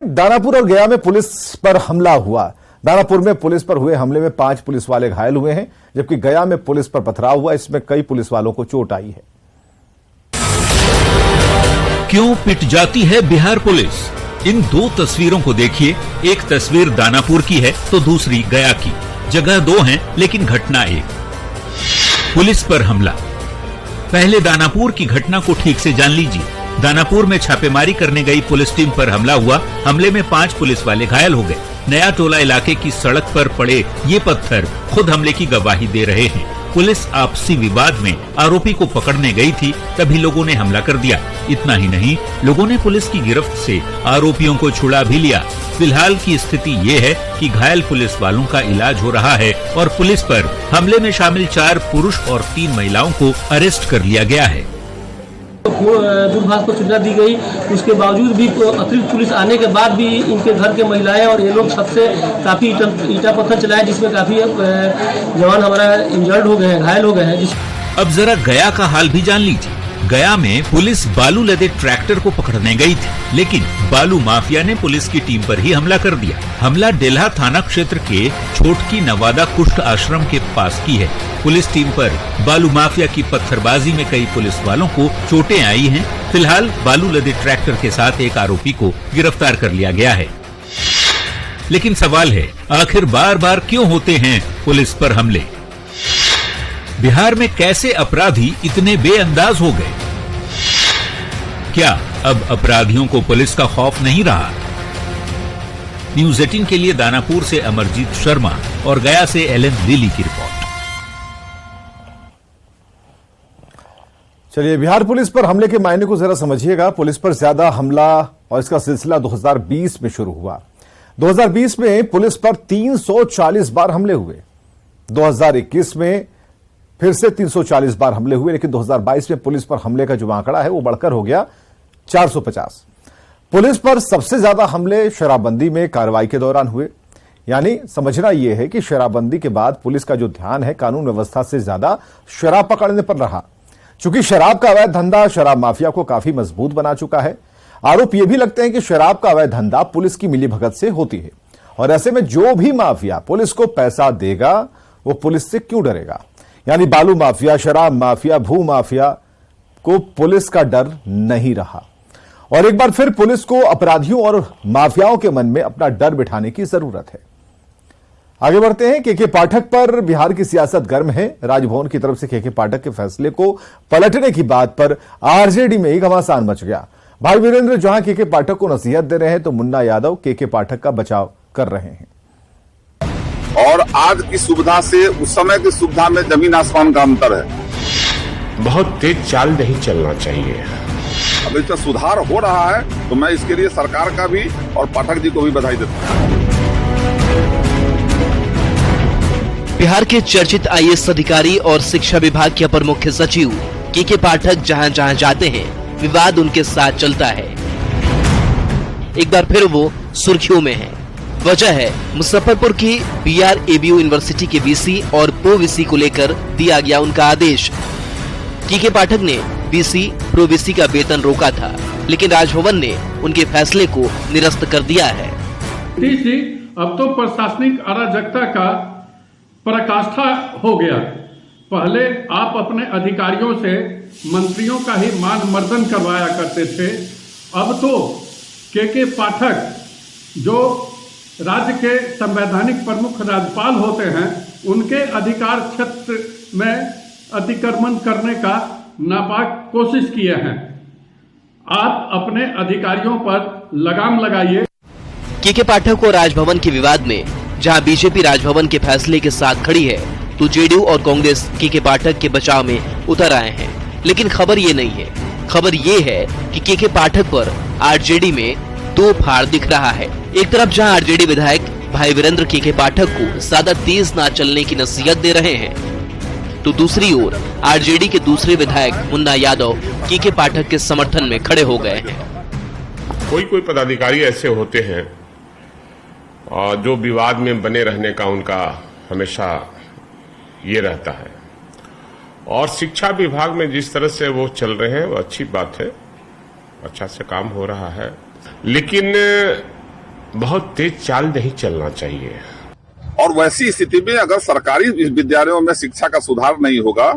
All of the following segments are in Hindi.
दानापुर और गया में पुलिस पर हमला हुआ। दानापुर में पुलिस पर हुए हमले में 5 पुलिस वाले घायल हुए हैं, जबकि गया में पुलिस पर पथराव हुआ। इसमें कई पुलिस वालों को चोट आई है। क्यों पिट जाती है बिहार पुलिस? इन दो तस्वीरों को देखिए। एक तस्वीर दानापुर की है तो दूसरी गया की। जगह दो हैं लेकिन घटना एक। पुलिस पर हमला। पहले दानापुर की घटना को ठीक से जान लीजिए। दानापुर में छापेमारी करने गई पुलिस टीम पर हमला हुआ। हमले में 5 पुलिस वाले घायल हो गए। नया टोला इलाके की सड़क पर पड़े ये पत्थर खुद हमले की गवाही दे रहे हैं। पुलिस आपसी विवाद में आरोपी को पकड़ने गई थी, तभी लोगों ने हमला कर दिया। इतना ही नहीं, लोगों ने पुलिस की गिरफ्त से आरोपियों को छुड़ा भी लिया। फिलहाल की स्थिति ये है कि घायल पुलिस वालों का इलाज हो रहा है और पुलिस पर हमले में शामिल 4 पुरुष और 3 महिलाओं को अरेस्ट कर लिया गया है। दूरभाष को सूचना दी गई, उसके बावजूद भी अतिरिक्त पुलिस आने के बाद भी इनके घर के महिलाएं और ये लोग सबसे काफी ईटा पत्थर चलाए, जिसमें काफी जवान हमारा इंजर्ड हो गए हैं, घायल हो गए हैं। अब जरा गया का हाल भी जान लीजिए। गया में पुलिस बालू लदे ट्रैक्टर को पकड़ने गई थी, लेकिन बालू माफिया ने पुलिस की टीम पर ही हमला कर दिया। हमला डेल्हा थाना क्षेत्र के छोटकी नवादा कुष्ठ आश्रम के पास की है। पुलिस टीम पर बालू माफिया की पत्थरबाजी में कई पुलिस वालों को चोटें आई हैं। फिलहाल बालू लदे ट्रैक्टर के साथ एक आरोपी को गिरफ्तार कर लिया गया है। लेकिन सवाल है, आखिर बार बार क्यों होते हैं पुलिस पर हमले? बिहार में कैसे अपराधी इतने बेअंदाज हो गए? क्या अब अपराधियों को पुलिस का खौफ नहीं रहा? न्यूज़ 18 के लिए दानापुर से अमरजीत शर्मा और गया से एलन लिली की रिपोर्ट। चलिए, बिहार पुलिस पर हमले के मायने को जरा समझिएगा। पुलिस पर ज्यादा हमला और इसका सिलसिला 2020 में शुरू हुआ। 2020 में पुलिस पर 340 बार हमले हुए। 2021 में फिर से 340 बार हमले हुए, लेकिन 2022 में पुलिस पर हमले का जो आंकड़ा है वो बढ़कर हो गया 450। पुलिस पर सबसे ज्यादा हमले शराबबंदी में कार्रवाई के दौरान हुए। यानी समझना यह है कि शराबबंदी के बाद पुलिस का जो ध्यान है कानून व्यवस्था से ज्यादा शराब पकड़ने पर रहा। चूंकि शराब का अवैध धंधा शराब माफिया को काफी मजबूत बना चुका है। आरोप ये भी लगते हैं कि शराब का अवैध धंधा पुलिस की मिलीभगत से होती है, और ऐसे में जो भी माफिया पुलिस को पैसा देगा वो पुलिस से क्यों डरेगा? यानी बालू माफिया, शराब माफिया, भू माफिया को पुलिस का डर नहीं रहा। और एक बार फिर पुलिस को अपराधियों और माफियाओं के मन में अपना डर बिठाने की जरूरत है। आगे बढ़ते हैं। केके पाठक पर बिहार की सियासत गर्म है। राजभवन की तरफ से केके पाठक के फैसले को पलटने की बात पर आरजेडी में ही घमासान मच गया। भाई वीरेंद्र जहां केके पाठक को नसीहत दे रहे हैं, तो मुन्ना यादव केके पाठक का बचाव कर रहे हैं। और आज की सुविधा से उस समय की सुविधा में जमीन आसमान का अंतर है। बहुत तेज चाल नहीं चलना चाहिए। अब इसका सुधार हो रहा है, तो मैं इसके लिए सरकार का भी और पाठक जी को भी बधाई देता हूं। बिहार के चर्चित आईएएस अधिकारी और शिक्षा विभाग के अपर मुख्य सचिव केके पाठक जहां जहां जाते हैं, विवाद उनके साथ चलता है। एक बार फिर वो सुर्खियों में है। वजह है मुजफ्फरपुर की BRABU यूनिवर्सिटी के VC और प्रो VC को लेकर दिया गया उनका आदेश। केके पाठक ने VC प्रो VC का वेतन रोका था, लेकिन राजभवन ने उनके फैसले को निरस्त कर दिया है। अब तो प्रशासनिक अराजकता का पराकाष्ठा हो गया। पहले आप अपने अधिकारियों से मंत्रियों का ही मान मर्दन करवाया करते थे। अब तो केके पाठक जो राज्य के संवैधानिक प्रमुख राज्यपाल होते हैं, उनके अधिकार क्षेत्र में अतिक्रमण करने का नापाक कोशिश किए हैं। आप अपने अधिकारियों पर लगाम लगाइए। केके पाठक और राजभवन के विवाद में जहां बीजेपी राजभवन के फैसले के साथ खड़ी है, तो जेडीयू और कांग्रेस केके पाठक के बचाव में उतर आए हैं। लेकिन खबर ये नहीं है। खबर ये है कि केके पाठक पर आरजेडी में दो फाड़ दिख रहा है। एक तरफ जहां आरजेडी विधायक भाई वीरेंद्र केके पाठक को ज्यादा तेज ना चलने की नसीहत दे रहे हैं, तो दूसरी ओर आरजेडी के दूसरे विधायक मुन्ना यादव केके पाठक के समर्थन में खड़े हो गए हैं। कोई पदाधिकारी ऐसे होते हैं जो विवाद में बने रहने का उनका हमेशा ये रहता है, और शिक्षा विभाग में जिस तरह से वो चल रहे हैं वो अच्छी बात है, अच्छा से काम हो रहा है। लेकिन बहुत तेज चाल नहीं चलना चाहिए। और वैसी स्थिति में अगर सरकारी विद्यालयों में शिक्षा का सुधार नहीं होगा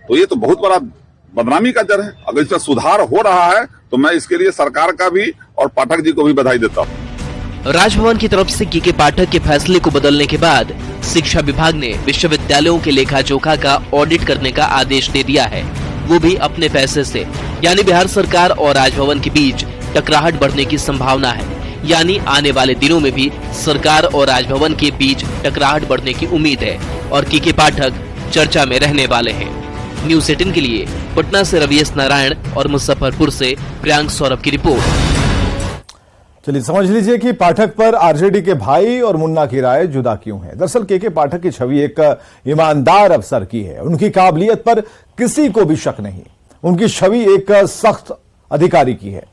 तो ये तो बहुत बड़ा बदनामी का जड़ है। अगर इसमें सुधार हो रहा है तो मैं इसके लिए सरकार का भी और पाठक जी को भी बधाई देता हूँ। राजभवन की तरफ से के पाठक के फैसले को बदलने के बाद शिक्षा विभाग ने विश्वविद्यालयों के लेखा जोखा का ऑडिट करने का आदेश दे दिया है, वो भी अपने पैसे से। यानी बिहार सरकार और राजभवन के बीच टकराहट बढ़ने की संभावना है। यानी आने वाले दिनों में भी सरकार और राजभवन के बीच टकराहट बढ़ने की उम्मीद है और के पाठक चर्चा में रहने वाले हैं। न्यूज़ 18 के लिए पटना से रवि एस नारायण और मुजफ्फरपुर से प्रियांक सौरभ की रिपोर्ट। चलिए समझ लीजिए कि पाठक पर आरजेडी के भाई और मुन्ना की राय जुदा क्यों है। दरअसल के पाठक की छवि एक ईमानदार अफसर की है। उनकी काबिलियत पर किसी को भी शक नहीं। उनकी छवि एक सख्त अधिकारी की है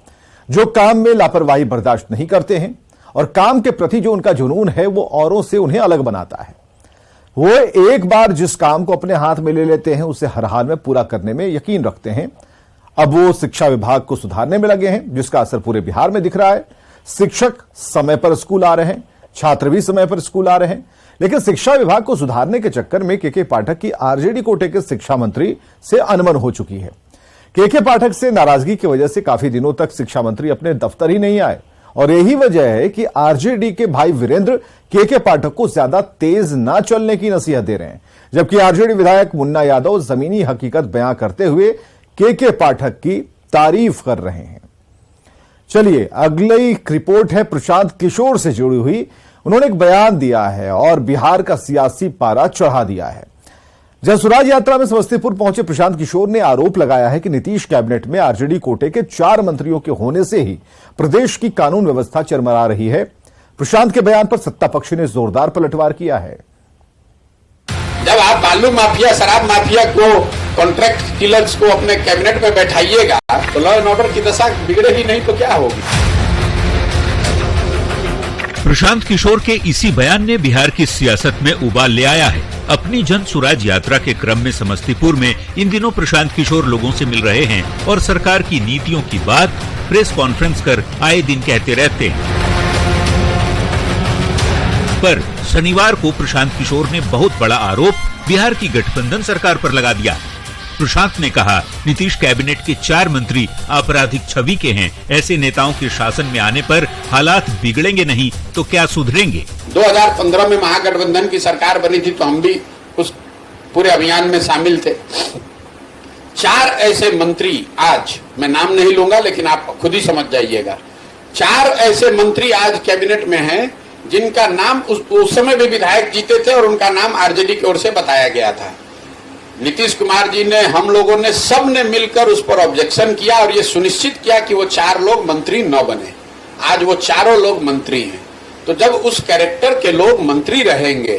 जो काम में लापरवाही बर्दाश्त नहीं करते हैं और काम के प्रति जो उनका जुनून है वो औरों से उन्हें अलग बनाता है। वो एक बार जिस काम को अपने हाथ में ले लेते हैं उसे हर हाल में पूरा करने में यकीन रखते हैं। अब वो शिक्षा विभाग को सुधारने में लगे हैं जिसका असर पूरे बिहार में दिख रहा है। शिक्षक समय पर स्कूल आ रहे हैं, छात्र भी समय पर स्कूल आ रहे हैं, लेकिन शिक्षा विभाग को सुधारने के चक्कर में के पाठक की आरजेडी कोटे के शिक्षा मंत्री से अनबन हो चुकी है। के पाठक से नाराजगी की वजह से काफी दिनों तक शिक्षा मंत्री अपने दफ्तर ही नहीं आए और यही वजह है कि आरजेडी के भाई वीरेंद्र के पाठक को ज्यादा तेज ना चलने की नसीहत दे रहे हैं, जबकि आरजेडी विधायक मुन्ना यादव जमीनी हकीकत बयां करते हुए के पाठक की तारीफ कर रहे हैं। चलिए अगली रिपोर्ट है प्रशांत किशोर से जुड़ी हुई। उन्होंने एक बयान दिया है और बिहार का सियासी पारा चढ़ा दिया है। जनसुराज यात्रा में समस्तीपुर पहुंचे प्रशांत किशोर ने आरोप लगाया है कि नीतीश कैबिनेट में आरजेडी कोटे के 4 मंत्रियों के होने से ही प्रदेश की कानून व्यवस्था चरमरा रही है। प्रशांत के बयान पर सत्ता पक्ष ने जोरदार पलटवार किया है। जब आप बालू माफिया, शराब माफिया को, कॉन्ट्रैक्ट किलर्स को अपने कैबिनेट में बैठाइएगा तो लॉ एंड ऑर्डर की दशा बिगड़े ही नहीं तो क्या होगी। प्रशांत किशोर के इसी बयान ने बिहार की सियासत में उबाल ले आया है। अपनी जन सुराज यात्रा के क्रम में समस्तीपुर में इन दिनों प्रशांत किशोर लोगों से मिल रहे हैं और सरकार की नीतियों की बात प्रेस कॉन्फ्रेंस कर आए दिन कहते रहते हैं। पर शनिवार को प्रशांत किशोर ने बहुत बड़ा आरोप बिहार की गठबंधन सरकार पर लगा दिया। प्रशांत ने कहा, नीतीश कैबिनेट के 4 मंत्री आपराधिक छवि के हैं। ऐसे नेताओं के शासन में आने पर हालात बिगड़ेंगे नहीं तो क्या सुधरेंगे। 2015 में महागठबंधन की सरकार बनी थी तो हम भी उस पूरे अभियान में शामिल थे। 4 ऐसे मंत्री, आज मैं नाम नहीं लूंगा लेकिन आप खुद ही समझ जाइएगा, 4 ऐसे मंत्री आज कैबिनेट में हैं जिनका नाम उस समय भी विधायक जीते थे और उनका नाम आरजेडी की ओर से बताया गया था। नीतीश कुमार जी ने, हम लोगों ने, सब ने मिलकर उस पर ऑब्जेक्शन किया और ये सुनिश्चित किया कि वो 4 लोग मंत्री न बने। आज वो चारों लोग मंत्री हैं। तो जब उस कैरेक्टर के लोग मंत्री रहेंगे